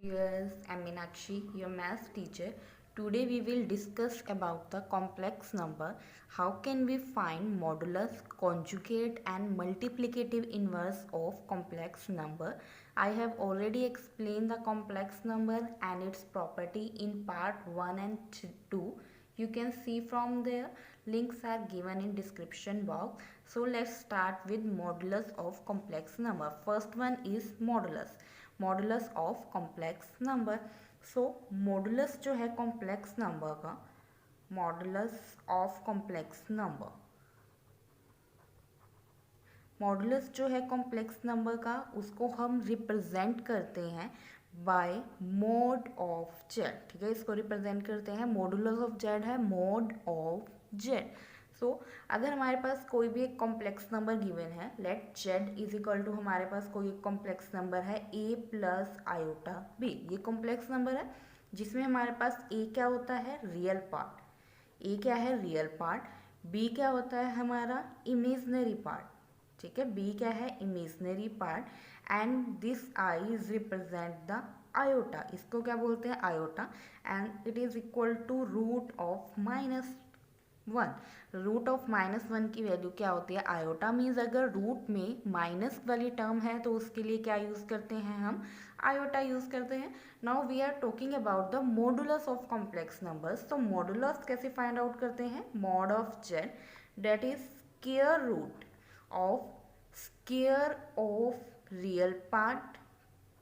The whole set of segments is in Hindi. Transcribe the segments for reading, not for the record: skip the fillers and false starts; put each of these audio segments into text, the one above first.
Yes, I'm Meenakshi, your math teacher. Today we will discuss about the complex number. How can we find modulus, conjugate and multiplicative inverse of complex number? I have already explained the complex number and its property in part 1 and 2. You can see from there, links are given in description box. So let's start with modulus of complex number. First one is modulus of complex number. सो मॉडुलस जो है कॉम्प्लेक्स नंबर का, modulus of complex number, modulus जो है कॉम्प्लेक्स नंबर का उसको हम रिप्रेजेंट करते हैं बाय मोड ऑफ जेड. ठीक है, इसको रिप्रेजेंट करते हैं, मॉडुलस ऑफ जेड है मोड ऑफ जेड. सो अगर हमारे पास कोई भी एक कॉम्प्लेक्स नंबर गिवन है, let z is equal to, हमारे पास कोई एक कॉम्प्लेक्स नंबर है ए प्लस आयोटा बी. ये कॉम्प्लेक्स नंबर है जिसमें हमारे पास ए क्या होता है, रियल पार्ट. ए क्या है, रियल पार्ट. बी क्या होता है हमारा, इमेजनरी पार्ट. ठीक है, बी क्या है, imaginary part. And this i is represent the iota. इसको क्या बोलते हैं, iota. And it is equal to root of -1. Root of -1 की वैल्यू क्या होती है, आयोटा. मीन्स अगर रूट में माइनस वाली टर्म है तो उसके लिए क्या यूज करते हैं, हम आयोटा यूज करते हैं. Now we are talking about the modulus of complex numbers. तो मॉडुलस कैसे फाइंड आउट करते हैं, mod of z that is square root of square of real part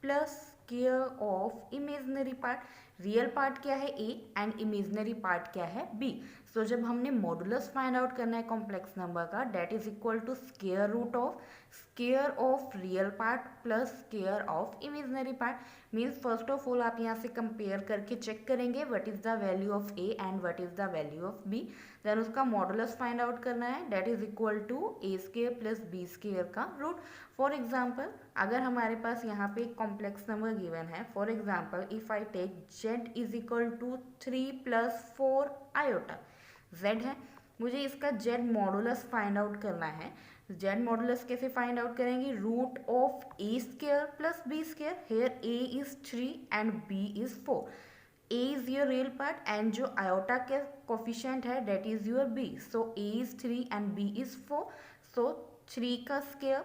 plus square of imaginary part. Real part क्या है ए एंड इमेजनरी पार्ट क्या है बी. सो जब हमने मॉडुलस फाइंड आउट करना है कॉम्प्लेक्स नंबर का, that is equal to square root of square of real part plus square of imaginary part. Means first of all आप यहाँ से कंपेयर करके चेक करेंगे what is the value of a and what is the value of b. Then उसका मॉडुलस फाइंड आउट करना है, that is equal to a square plus b square का रूट. फॉर एग्जाम्पल अगर हमारे पास यहाँ पे एक कॉम्प्लेक्स नंबर गिवन है, for example if I take z is equal to 3 + 4 iota. Z है, मुझे इसका जेड मॉडुलस फाइंड आउट करना है. जेड मॉडुलस कैसे फाइंड आउट करेंगे, root of a square plus b square. Here a is 3 and b is 4. A is your real part and जो आयोटा के कोफिशिएंट है that is your b. So a is 3 and b is 4. So 3 का स्क्वायर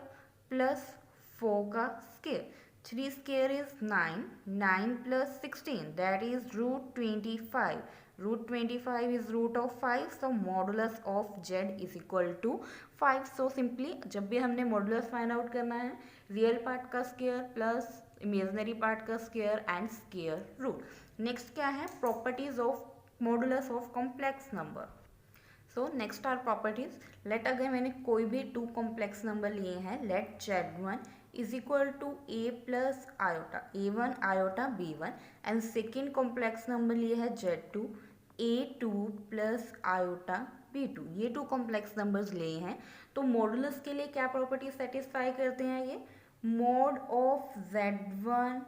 प्लस 4 का square. 3 square is 9, 9 + 16 that is root 25. Root 25 is root of 5. So modulus of z is equal to 5. So simply जब भी हमने मॉडुलस फाइंड आउट करना है, रियल पार्ट का स्क्वायर प्लस इमेजनरी पार्ट का square and square root. Next क्या है, properties of modulus of complex number. So next are properties. Let अगर मैंने कोई भी 2 कॉम्प्लेक्स नंबर लिए हैं, let Z1 is equal to a plus iota A1 iota B1 and second complex number लिए है Z2 A2 plus iota B2. ये 2 कॉम्प्लेक्स नंबर्स लिए हैं. तो मॉडुलस के लिए क्या प्रॉपर्टी सेटिस्फाई करते हैं, ये mode of Z1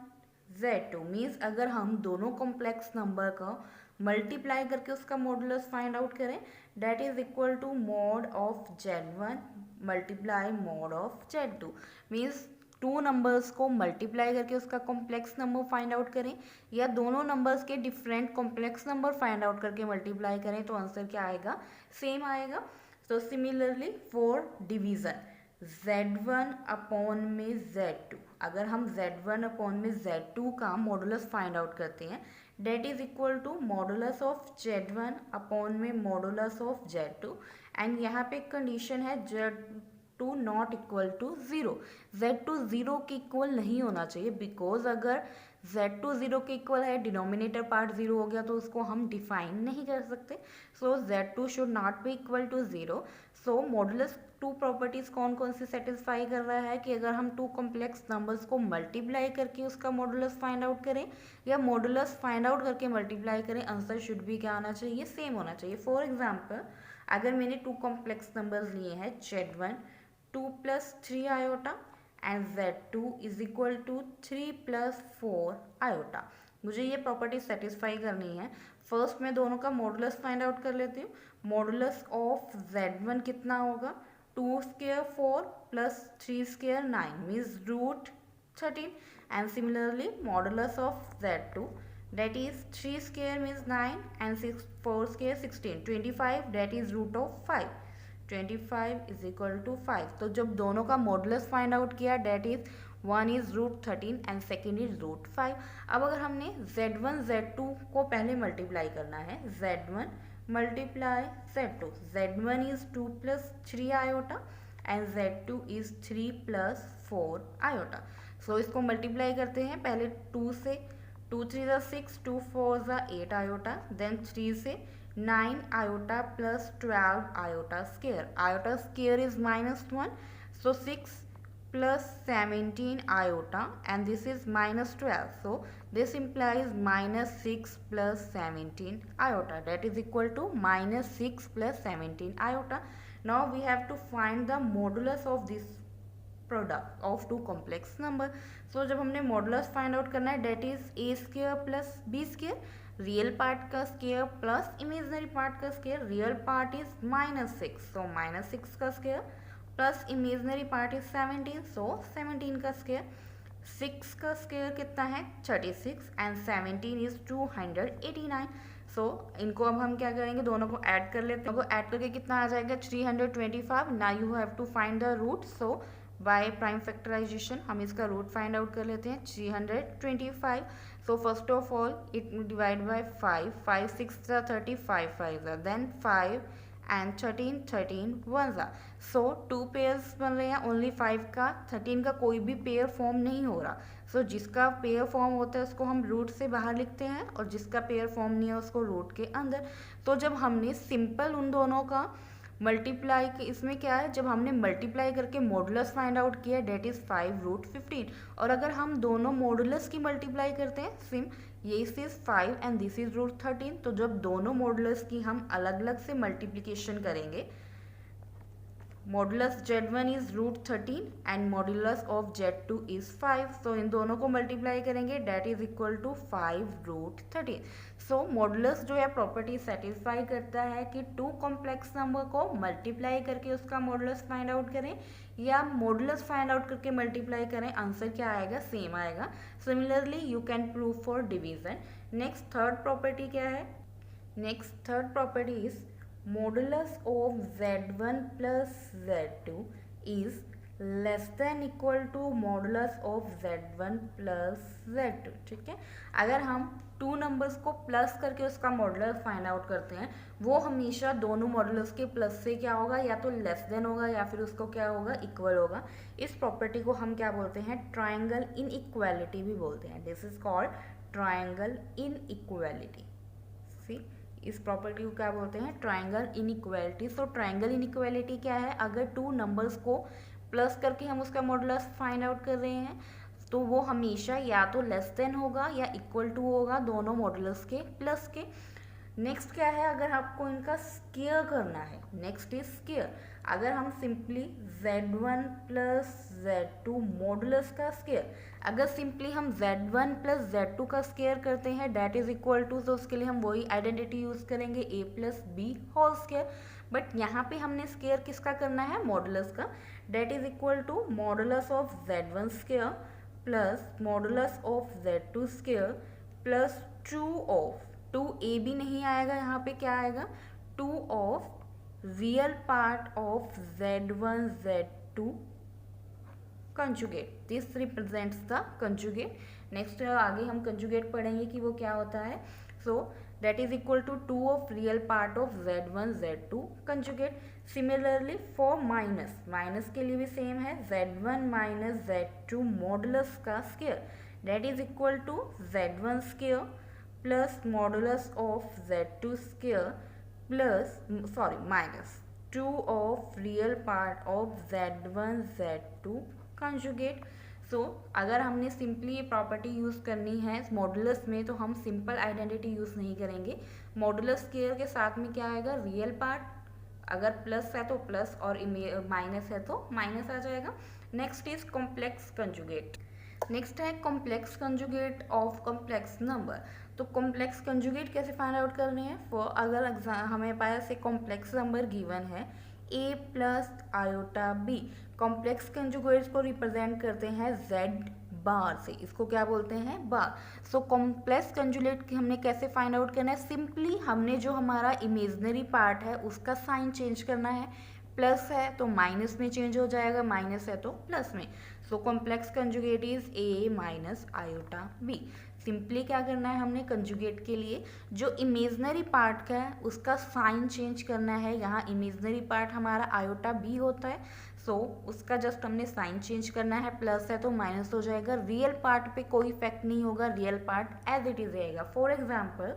Z2. Means अगर हम दोनों कॉम्प्लेक्स नंबर का मल्टीप्लाई करके उसका मॉडुलस फाइंड आउट करें, that is equal to mode of Z1 multiply mode of Z2. Means 2 numbers को मल्टीप्लाई करके उसका कॉम्प्लेक्स नंबर फाइंड आउट करें या दोनों नंबर्स के different complex number find out करके मल्टीप्लाई करें तो आंसर क्या आएगा, सेम आएगा. तो similarly for division Z1 upon में Z2, अगर हम Z1 अपॉन में Z2 का मॉडुलस फाइंड आउट करते हैं, that is equal to modulus of Z1 upon में मॉडुलस ऑफ Z2. एंड यहाँ पे कंडीशन है Z2 not equal to 0. Z2 0 के इक्वल नहीं होना चाहिए, बिकॉज अगर Z2 0 के इक्वल है, डिनोमिनेटर पार्ट 0 हो गया तो उसको हम डिफाइन नहीं कर सकते. So Z2 should not be equal to 0. So modulus 2 properties कौन कौन सी सेटिस्फाई कर रहा है कि अगर हम 2 कॉम्प्लेक्स नंबर्स को मल्टीप्लाई करके उसका मॉडुलस फाइंड आउट करें या मॉडुलस फाइंड आउट करके मल्टीप्लाई करें, आंसर शुड भी क्या आना चाहिए, सेम होना चाहिए. फॉर एग्जाम्पल अगर मैंने 2 कॉम्प्लेक्स नंबर्स लिए हैं, Z1 2 + 3 iota and Z2 is equal to 3 + 4 iota. मुझे ये प्रॉपर्टी सेटिस्फाई करनी है. फर्स्ट मैं दोनों का मॉडुलस फाइंड आउट कर लेती हूँ. मॉडुलस ऑफ Z1 कितना होगा, 2 square 4 + 3 square 9 means root 13. and similarly modulus of z2, that is 3 square means 9 and 4 square 16, 25 that is root of 5, 25 is equal to 5. तो जब दोनों का मॉडुलस फाइंड आउट किया that is one is root 13 and second is root 5. अब अगर हमने z1 z2 को पहले मल्टीप्लाई करना है, z1 multiply z2, z1 is 2 plus 3 iota and z2 is 3 plus 4 iota. So इसको मल्टीप्लाई करते हैं पहले 2 से, 2 3 ज़ा 6, 2 4 ज़ा 8 आयोटा, देन 3 से 9 iota plus 12 iota square is -1, so 6 plus 17 iota and this is -12, so this implies -6 plus 17 iota, that is equal to -6 plus 17 iota. Now we have to find the modulus of this product of two complex number. So जब हमने modulus find out करना है that is a square plus b square, real part का स्केयर प्लस इमेजनरी पार्ट का स्केयर, रियल पार्ट इज -6, सो -6 का square plus imaginary part is 17, सो 17 का स्केयर. 6 का स्केयर कितना है 36 एंड 17 इज 289. सो इनको अब हम क्या करेंगे, दोनों को ऐड कर लेते हैं. ऐड करके कितना आ जाएगा 325. Now you have to find the root, so by prime factorization हम इसका रूट फाइंड आउट कर लेते हैं 325. So first of all it divide by 5, 5 6 35, 5 then 5 and 13 1 ज़ा. सो 2 पेयर्स बन रहे हैं ओनली 5 का, 13 का कोई भी पेयर फॉर्म नहीं हो रहा. सो जिसका पेयर फॉर्म होता है उसको हम रूट से बाहर लिखते हैं और जिसका पेयर फॉर्म नहीं है उसको रूट के अंदर. तो जब हमने सिंपल उन दोनों का मल्टीप्लाई, इसमें क्या है, जब हमने मल्टीप्लाई करके मॉडुलस फाइंड आउट किया डेट इज़ 5 रूट 15, और अगर हम दोनों मॉडुलस की मल्टीप्लाई करते हैं सिम, ये is 5 and this is root 13, तो जब दोनों मॉडुलस की हम अलग अलग से मल्टीप्लिकेशन करेंगे, modulus z1 is root 13 and modulus of z2 is 5, so इन दोनों को मल्टीप्लाई करेंगे that is equal to 5 root 13. सो मॉडुलस जो है प्रॉपर्टी सेटिस्फाई करता है कि टू कॉम्प्लेक्स नंबर को मल्टीप्लाई करके उसका मॉडुलस फाइंड आउट करें या मॉडुलस फाइंड आउट करके मल्टीप्लाई करें, आंसर क्या आएगा, सेम आएगा. Similarly you can prove for division. Next third property क्या है, next third property is modulus of z1 plus z2 is less than equal to modulus of z1 plus z2. ठीक है, अगर हम टू नंबर्स को प्लस करके उसका मॉडुलस फाइंड आउट करते हैं, वो हमेशा दोनों मॉडुलस के प्लस से क्या होगा, या तो लेस देन होगा या फिर उसको क्या होगा, इक्वल होगा. इस प्रॉपर्टी को हम क्या बोलते हैं, ट्राइंगल इनइक्वालिटी भी बोलते हैं. This is called triangle inequality. See, इस प्रॉपर्टी को क्या बोलते हैं, triangle inequality. So triangle inequality क्या है, अगर टू नंबर्स को प्लस करके हम उसका मॉडुलस फाइंड आउट कर रहे हैं तो वो हमेशा या तो लेस देन होगा या इक्वल टू होगा दोनों मॉडुलस के प्लस के. नेक्स्ट क्या है, अगर आपको इनका स्केयर करना है, नेक्स्ट इज स्केयर. अगर हम simply z1 plus z2 modulus का स्केयर, अगर सिंपली हम z1 प्लस z2 का स्केयर करते हैं डेट इज इक्वल टू, तो उसके लिए हम वही आइडेंटिटी यूज करेंगे a plus b whole square. But यहाँ पे हमने स्केयर किसका करना है, मॉडुलस का. That is equal to modulus of z1 square plus modulus of z2 square plus 2 of 2a भी नहीं आएगा, यहाँ पे क्या आएगा, 2 of real part of z1 z2 conjugate. This represents the conjugate. Next आगे हम कंजुगेट पढ़ेंगे कि वो क्या होता है. So that is equal to 2 of real part of z1 z2 conjugate. Similarly for minus, minus के लिए भी सेम है, z1 माइनस z2 मॉडुलस का square that is equal to z1 square plus modulus of z2 square plus minus 2 of real part of z1 z2 conjugate. So अगर हमने सिंपली ये प्रॉपर्टी यूज़ करनी है मॉडुलस में तो हम सिंपल आइडेंटिटी यूज़ नहीं करेंगे. मॉडुलस स्केयर के साथ में क्या आएगा, रियल पार्ट, अगर प्लस है तो प्लस और माइनस है तो माइनस आ जाएगा. Next is complex conjugate. Next है complex conjugate of complex number. तो कॉम्प्लेक्स कंजुगेट कैसे फाइंड आउट करने हैं, फॉर अगर हमें पास एक कॉम्प्लेक्स नंबर गिवन है a plus iota b, complex conjugates को रिप्रेजेंट करते हैं z बार से, इसको क्या बोलते हैं, बार। सो कॉम्प्लेक्स कंजुगेट की हमने कैसे फाइंड आउट करना है, सिंपली हमने जो हमारा इमेजनरी पार्ट है उसका साइन चेंज करना है, प्लस है तो माइनस में चेंज हो जाएगा, माइनस है तो प्लस में। So complex conjugate is a minus iota b. Simply क्या करना है हमने कंजुगेट के लिए, जो इमेजनरी पार्ट का है उसका साइन चेंज करना है। यहाँ इमेजनरी पार्ट हमारा आयोटा बी होता है, सो उसका जस्ट हमने साइन चेंज करना है, प्लस है तो माइनस हो जाएगा। रियल पार्ट पे कोई इफेक्ट नहीं होगा, real part as it is रहेगा। फॉर एग्जाम्पल,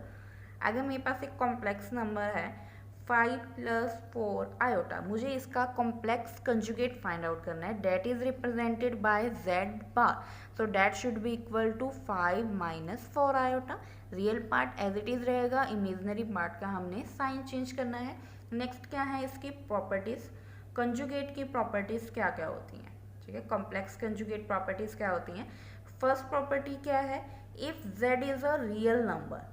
अगर मेरे पास एक कॉम्प्लेक्स नंबर है 5 + 4 आयोटा, मुझे इसका कॉम्प्लेक्स कंजुगेट फाइंड आउट करना है, that is represented by z bar. So that should be equal to 5 - 4 iota. Real part as it is रहेगा, इमेजनरी पार्ट का हमने साइन चेंज करना है। नेक्स्ट क्या है इसकी प्रॉपर्टीज, कंजुगेट की प्रॉपर्टीज क्या क्या होती हैं, ठीक है। कॉम्प्लेक्स कंजुगेट प्रॉपर्टीज क्या होती हैं, फर्स्ट प्रॉपर्टी क्या है, if z is a real number,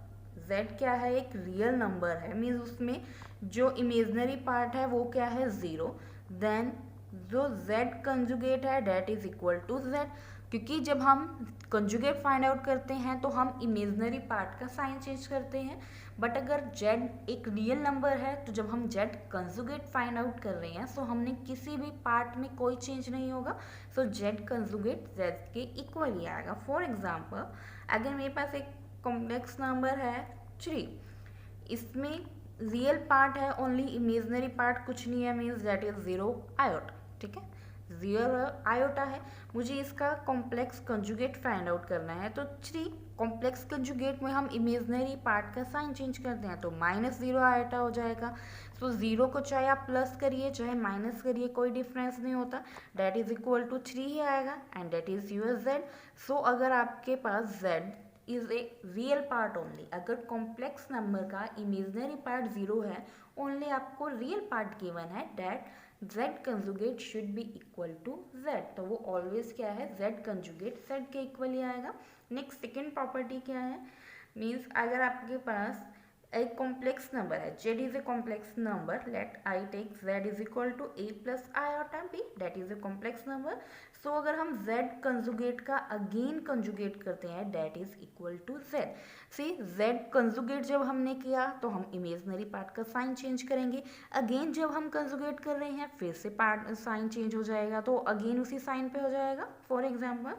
z क्या है, एक रियल नंबर है, मीन्स उसमें जो इमेजनरी पार्ट है वो क्या है, 0, देन जो z कंजुगेट है that is equal to z। क्योंकि जब हम कंजुगेट फाइंड आउट करते हैं तो हम इमेजनरी पार्ट का साइन चेंज करते हैं, बट अगर z एक रियल नंबर है तो जब हम z कंजुगेट फाइंड आउट कर रहे हैं, सो हमने किसी भी पार्ट में कोई चेंज नहीं होगा, सो z कंजुगेट z के इक्वल ही आएगा। फॉर एग्जाम्पल, अगर मेरे पास एक कॉम्प्लेक्स नंबर है 3, इसमें रियल पार्ट है ओनली, इमेजनरी पार्ट कुछ नहीं है, मीन्स दैट इज 0 आयोटा, ठीक है, 0 आयोटा है। मुझे इसका कॉम्प्लेक्स कंजुगेट फाइंड आउट करना है, तो 3 कॉम्प्लेक्स कंजुगेट में हम इमेजनरी पार्ट का साइन चेंज करते हैं तो -0 आयोटा हो जाएगा। सो 0 को चाहे आप प्लस करिए चाहे माइनस करिए कोई डिफरेंस नहीं होता, डेट इज इक्वल टू 3 ही आएगा, and that is your z। सो अगर आपके पास z is a real part only, अगर कॉम्प्लेक्स नंबर का इमेजनरी पार्ट 0 है, ओनली आपको रियल पार्ट गिवन है, that z conjugate should be equal to z, तो वो ऑलवेज क्या है, z कंजुगेट z के इक्वल ही आएगा। नेक्स्ट सेकेंड प्रॉपर्टी क्या है, मीन्स अगर आपके पास एक कॉम्प्लेक्स नंबर है, z is a complex number, let I take z is equal to a + iota b, that is a complex number. So अगर हम z कंजुगेट का अगेन कंजुगेट करते हैं, that is equal to z। See z conjugate जब हमने किया तो हम इमेजनरी पार्ट का साइन चेंज करेंगे, अगेन जब हम कंजुगेट कर रहे हैं फिर से पार्ट साइन चेंज हो जाएगा, तो अगेन उसी साइन पे हो जाएगा। फॉर एग्जाम्पल,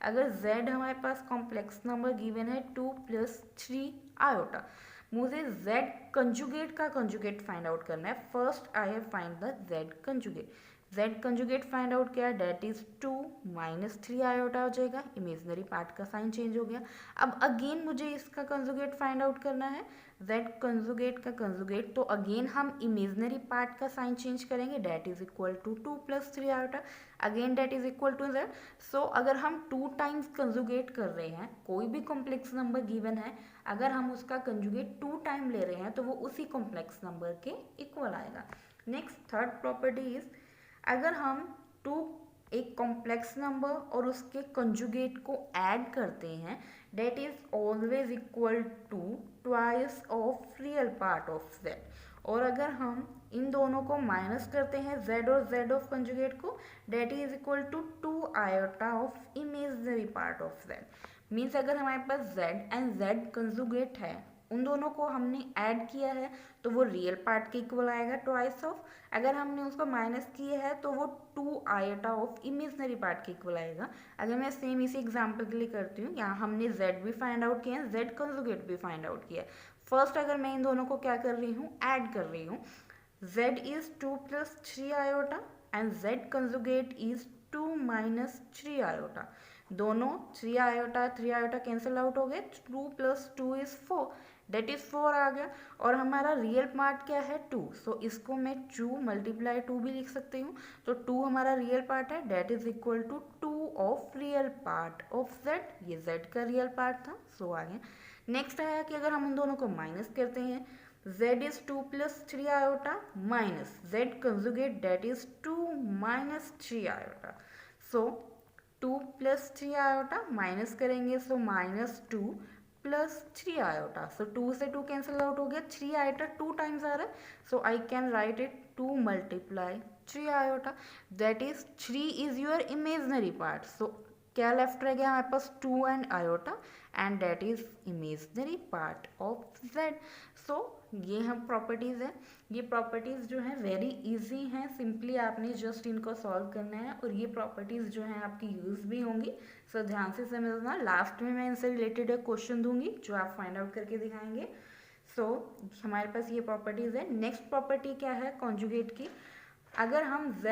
अगर z हमारे पास कॉम्प्लेक्स नंबर गिवन है 2 + 3 आयोटा, मुझे z कंजुगेट का कंजुगेट फाइंड आउट करना है। First I have find the z conjugate, z conjugate find out किया, डेट इज 2 - 3 आयोटा हो जाएगा, इमेजनरी पार्ट का साइन चेंज हो गया। अब अगेन मुझे इसका कंजुगेट फाइंड आउट करना है, z कंजुगेट का कंजुगेट, तो अगेन हम इमेजनरी पार्ट का साइन चेंज करेंगे, that is equal to 2 + 3 iota, again that is equal to z। सो अगर हम 2 टाइम्स कंजुगेट कर रहे हैं, कोई भी कॉम्प्लेक्स नंबर गिवन है, अगर हम उसका कंजुगेट 2 टाइम ले रहे हैं तो वो उसी कॉम्प्लेक्स नंबर के इक्वल आएगा। नेक्स्ट थर्ड प्रॉपर्टी इज, अगर हम 2 एक कॉम्प्लेक्स नंबर और उसके कंजुगेट को ऐड करते हैं, that is always equal to twice of real part of z। और अगर हम इन दोनों को माइनस करते हैं, z और z ऑफ कंजुगेट को, that is equal to 2 iota of imaginary part of z। Means अगर हमारे पास z एंड z कंजुगेट है, उन दोनों को हमने ऐड किया है तो वो रियल पार्ट के इक्वल आएगा, ट्वाइस ऑफ। अगर हमने उसको माइनस किया है तो वो 2 आयोटा ऑफ इमेजनरी पार्ट के इक्वल आएगा। अगर मैं सेम इसी एग्जाम्पल के लिए करती हूँ, यहाँ हमने z भी फाइंड आउट किया है, z कंजुगेट भी फाइंड आउट किया है। फर्स्ट अगर मैं इन दोनों को क्या कर रही हूँ, ऐड कर रही हूँ, z is 2 + 3 iota and z conjugate is 2 - 3 iota. दोनों 3 आयोटा कैंसिल आउट हो गए, 2 + 2 इज 4, डेट इज 4 आ गया, और हमारा रियल पार्ट क्या है 2, सो इसको मैं 2 × 2 भी लिख सकती हूँ, तो 2 हमारा रियल पार्ट है, that is equal to 2 of real part of z, ये z का रियल पार्ट था, सो आ गया। नेक्स्ट आया कि अगर हम उन दोनों को माइनस करते हैं, z is 2 + 3 iota minus z conjugate, that is 2 - 3 iota. So 2 + 3 iota minus करेंगे, सो -2 + 3 आयोटा, सो 2 से 2 कैंसिल आउट हो गया, 3 आयोटा 2 टाइम्स आ रहा है, so I can write it 2 × 3 iota, that is 3 is your imaginary part. So क्या लेफ्ट रह गया हमारे पास 2 and iota and that is imaginary part of z। So ये हम प्रॉपर्टीज़ है। ये प्रॉपर्टीज़ जो है वेरी इजी हैं, सिंपली आपने जस्ट इनको सॉल्व करना है और ये प्रॉपर्टीज़ जो हैं आपकी यूज़ भी होंगी। सो ध्यान से समझना, लास्ट में मैं इनसे रिलेटेड एक क्वेश्चन दूंगी जो आप फाइंड आउट करके दिखाएंगे। सो हमारे पास ये प्रॉपर्टीज़ है। नेक्स्ट प्रॉपर्टी क्या है कॉन्जुगेट की, अगर हम z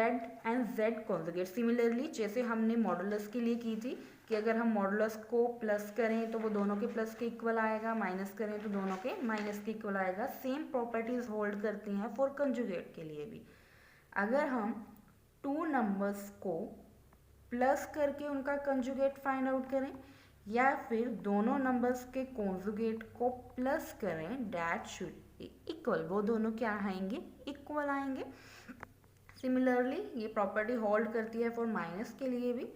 and z conjugate similarly जैसे हमने मॉडुलस के लिए की थी कि अगर हम मॉडुलस को प्लस करें तो वो दोनों के प्लस के इक्वल आएगा, माइनस करें तो दोनों के माइनस के इक्वल आएगा, सेम प्रॉपर्टीज होल्ड करती हैं फॉर कंजुगेट के लिए भी। अगर हम टू नंबर्स को प्लस करके उनका कंजुगेट फाइंड आउट करें या फिर दोनों नंबर्स के कॉन्जुगेट को प्लस करें, डैट शुड बी इक्वल, वो दोनों क्या आएंगे, इक्वल आएंगे। सिमिलरली ये प्रॉपर्टी होल्ड करती है फॉर माइनस के लिए भी।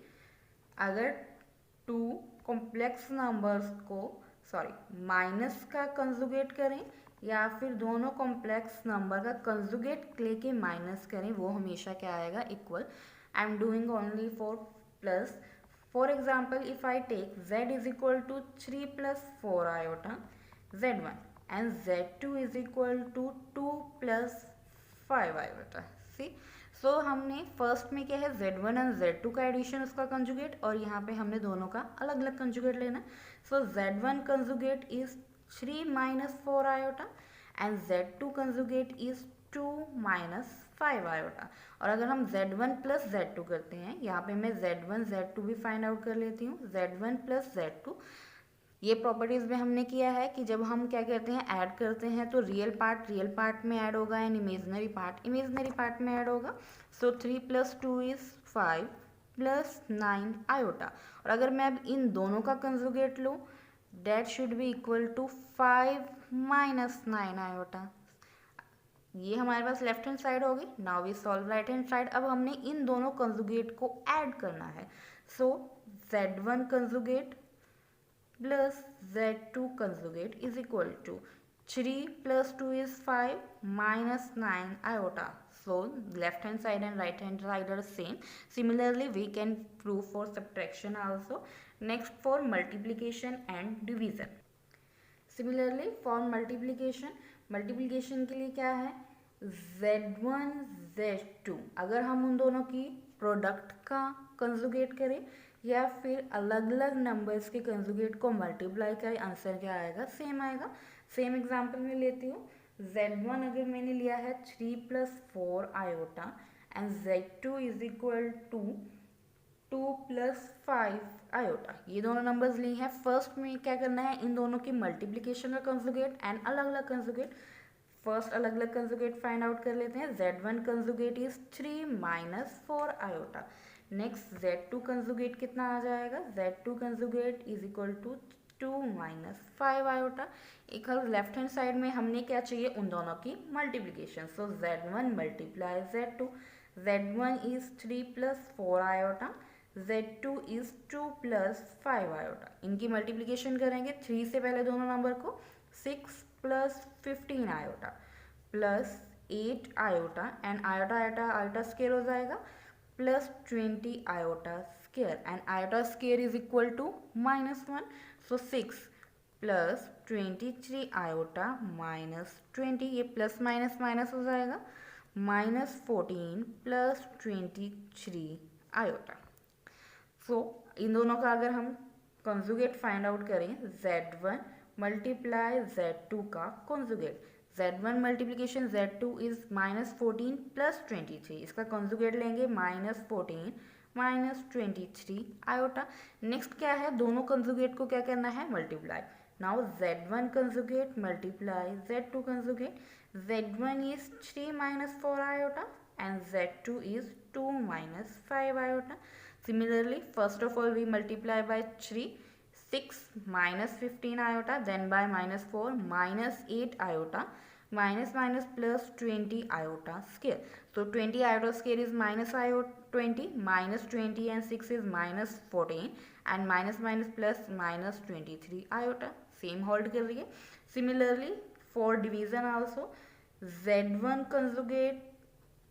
अगर टू कॉम्प्लेक्स नंबर्स को माइनस का कंजुगेट करें या फिर दोनों कॉम्प्लेक्स नंबर का कंजुगेट लेके माइनस करें, वो हमेशा क्या आएगा, equal. I am doing only for plus. For example if I take z is equal to 3 + 4 iota z1 and z2 is equal to 2 + 5 iota. See so हमने फर्स्ट में क्या है z1 एंड z2 का एडिशन, उसका कंजुगेट, और यहाँ पे हमने दोनों का अलग अलग कंजुगेट लेना। सो z1 conjugate is 3 - 4 iota and z2 conjugate is 2 - 5 iota. और अगर हम z1 + z2 करते हैं, यहाँ पे मैं z1 z2 भी फाइंड आउट कर लेती हूँ। z1 + z2 ये प्रॉपर्टीज़ में हमने किया है कि जब हम क्या करते हैं, ऐड करते हैं तो रियल पार्ट में ऐड होगा एंड इमेजनरी पार्ट में ऐड होगा। So 3 + 2 is 5 + 9 iota. और अगर मैं अब इन दोनों का कंजुगेट लूँ, that should be equal to 5 - 9 iota. ये हमारे पास लेफ्ट हैंड साइड होगी। Now we solve right hand side. अब हमने इन दोनों कंजुगेट को ऐड करना है। So z1 conjugate plus z2 conjugate is equal to 3 + 2 is 5 minus 9 iota. So left hand side and right hand side are same. Similarly we can prove for subtraction also. Next for multiplication and division. Similarly for multiplication के लिए क्या है, z1 z2 अगर हम उन दोनों की प्रोडक्ट का कंजुगेट करें या फिर अलग अलग नंबर्स के कंजुगेट को मल्टीप्लाई करें, आंसर क्या आएगा, सेम आएगा। सेम एग्जांपल में लेती हूँ। z1 अगर मैंने लिया है 3 + 4 iota and z2 is equal to 2 + 5 iota, ये दोनों नंबर्स लिए हैं। फर्स्ट में क्या करना है, इन दोनों की मल्टीप्लिकेशन का कंजुगेट एंड अलग अलग कंजुगेट। फर्स्ट अलग अलग कंजुगेट फाइंड आउट कर लेते हैं। z1 conjugate is 3 - 4 iota. Next z2 conjugate कितना आ जाएगा, z2 conjugate is equal to 2 - 5 iota. एक लेफ्ट हैंड साइड में हमने क्या चाहिए, उन दोनों की multiplication. So z1 × z2, z1 is 3 + 4 iota, z2 is 2 + 5 iota. इनकी मल्टीप्लिकेशन करेंगे 3 से पहले दोनों नंबर को, 6 + 15 iota plus 8 iota and iota square हो जाएगा plus 20 iota square and iota square is equal to -1। So 6 + 23 iota -20, ये प्लस माइनस माइनस हो जाएगा, -14 + 23 आयोटा। सो इन दोनों का अगर हम कंजुगेट फाइंड आउट करें, z1 × z2 का conjugate, z1 multiplication z2 is -14 + 23, इसका कंजुगेट लेंगे -14 - 23 आयोटा। नेक्स्ट क्या है, दोनों कंजुगेट को क्या करना है, multiply. Now z1 conjugate multiply z2 conjugate, z1 is 3 - 4 iota and z2 is 2 - 5 iota. Similarly, first of all we multiply by 3, 6 - 15 iota, then by -4 -8 iota, minus plus 20 iota square. So 20 iota square is -20, -20 and 6 is -14 and minus plus -23 iota. Same hold कर रही है. Similarly for division also, z1 conjugate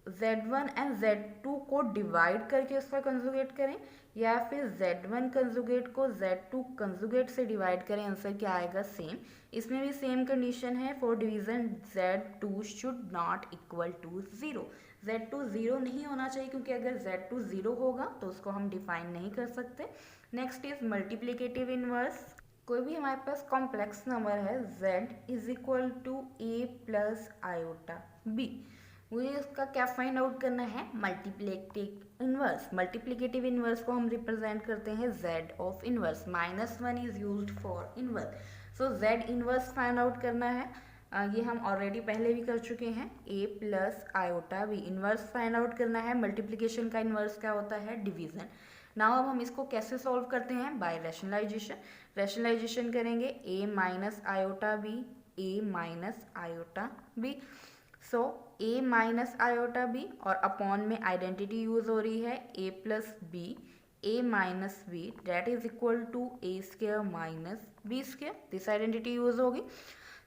Z1 and Z2 को डिवाइड करके उसका कंजुगेट करें या फिर Z1 कंजुगेट को Z2 कंजुगेट से डिवाइड करें, आंसर क्या आएगा? सेम। इसमें भी सेम कंडीशन है, for division Z2 should not equal to 0। Z2 0 नहीं होना चाहिए, क्योंकि अगर Z2 0 होगा तो उसको हम डिफाइन नहीं कर सकते। Next is multiplicative inverse. कोई भी हमारे पास कॉम्प्लेक्स नंबर है Z is equal to A plus iota B, मुझे इसका क्या फाइंड आउट करना है? Multiplicative inverse. मल्टीप्लिकेटिव इनवर्स को हम रिप्रेजेंट करते हैं Z of inverse, -1 is used for inverse. So Z inverse find out करना है, ये हम ऑलरेडी पहले भी कर चुके हैं। A plus iota B inverse find out करना है। मल्टीप्लिकेशन का इनवर्स क्या होता है? डिवीजन। नाउ अब हम इसको कैसे सॉल्व करते हैं? By rationalization. रैशनलाइजेशन करेंगे A minus iota B, A minus iota B। So A minus iota B और अपॉन में आइडेंटिटी यूज हो रही है A plus B, A minus B that is equal to A square minus B square, this identity use होगी।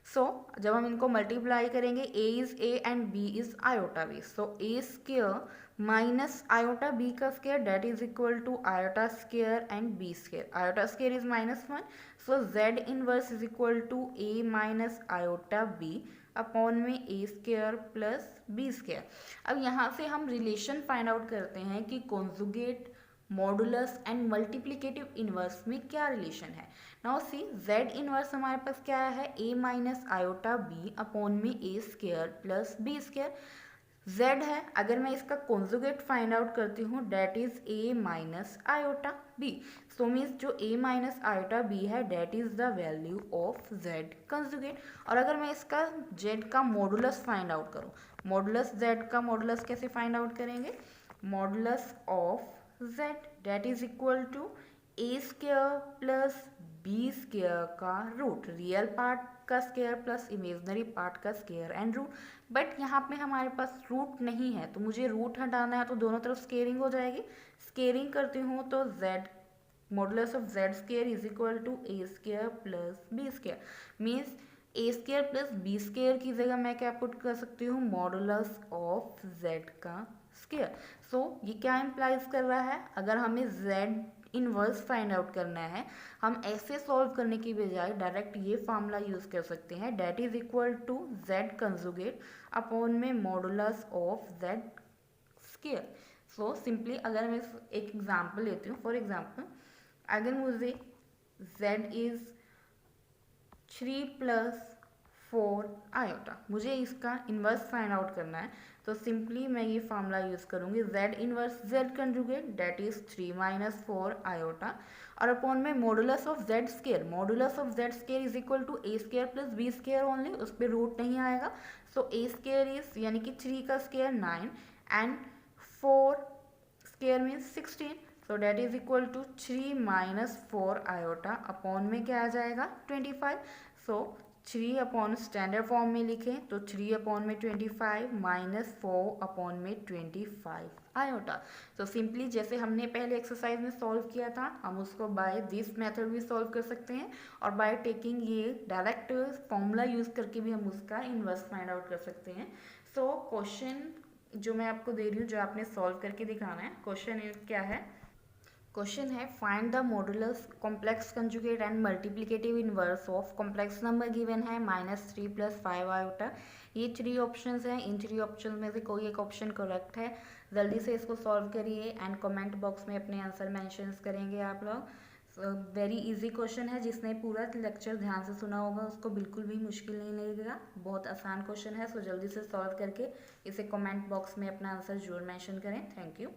सो जब हम इनको मल्टीप्लाई करेंगे A is A and B is iota B, so A square minus iota B का square that is equal to iota square and B square. Iota square is -1, so Z inverse is equal to A minus iota B upon में A square plus B square. अब यहाँ से हम रिलेशन फाइंड आउट करते हैं कि conjugate, modulus and multiplicative inverse में क्या रिलेशन है। नाउ सी Z इनवर्स हमारे पास क्या है? A minus iota B upon में A square plus B square. Z है, अगर मैं इसका कॉन्जुगेट फाइंड आउट करती हूँ that is A minus iota B, so means जो A माइनस आयोटा B है that is the value of Z conjugate. और अगर मैं इसका Z का मॉडुलस फाइंड आउट करूँ, मॉडुलस Z का मॉडुलस कैसे फाइंड आउट करेंगे? Modulus of Z that is equal to A square plus B square का रूट, रियल पार्ट का स्क्वायर प्लस इमेजनरी पार्ट का स्क्वायर एंड रूट। बट यहाँ पे हमारे पास रूट नहीं है, तो मुझे रूट हटाना है, तो दोनों तरफ स्केयरिंग हो जाएगी। स्केयरिंग करती हूँ तो Z modulus of Z square is equal to A square plus B square, means A square plus B square की जगह मैं क्या पुट कर सकती हूँ? मॉडुलस ऑफ Z का स्क्वायर। सो ये क्या इम्प्लाइज कर रहा है? अगर हमें Z इनवर्स फाइंड आउट करना है, हम ऐसे सॉल्व करने की बजाय डायरेक्ट ये फार्मूला यूज कर सकते हैं, that is equal to Z conjugate upon में modulus of Z square. So simply अगर मैं एक एग्जांपल लेती हूँ, फॉर एग्जांपल अगर मुझे Z इज 3 प्लस 4 आयोटा, मुझे इसका इन्वर्स फाइंड आउट करना है, तो सिंपली मैं ये फार्मूला यूज करूंगी Z inverse Z conjugate that is 3 minus 4 iota और अपॉन में modulus of Z square. Modulus of Z square is equal to A square plus B square only, उस पर रूट नहीं आएगा। सो A स्क्वायर इज यानी कि 3 का square 9 and 4 square means 16, so that is equal to 3 minus 4 iota upon में क्या आ जाएगा? 25। सो 3 अपॉन स्टैंडर्ड फॉर्म में लिखें तो 3 अपॉन में 25 माइनस 4 अपॉन में 25 आयोटा। तो सिंपली जैसे हमने पहले एक्सरसाइज में सॉल्व किया था, हम उसको बाय दिस मेथड भी सॉल्व कर सकते हैं और बाय टेकिंग ये डायरेक्ट फॉर्मूला यूज करके भी हम उसका इन्वर्स फाइंड आउट कर सकते हैं। सो क्वेश्चन जो मैं आपको दे रही हूँ, जो आपने सॉल्व करके दिखाना है, क्वेश्चन क्या है? क्वेश्चन है find the modulus complex conjugate and multiplicative inverse of complex number given है -3 प्लस 5 आयोटा। ये 3 ऑप्शंस हैं, इन 3 ऑप्शन में से कोई एक ऑप्शन करेक्ट है। जल्दी से इसको सॉल्व करिए एंड कमेंट बॉक्स में अपने आंसर मेंशन करेंगे आप लोग। वेरी इजी क्वेश्चन है, जिसने पूरा लेक्चर ध्यान से सुना होगा उसको बिल्कुल भी मुश्किल नहीं लगेगा, बहुत आसान क्वेश्चन है। सो जल्दी से सॉल्व करके इसे कमेंट बॉक्स में अपना आंसर जरूर मेंशन करें। Thank you.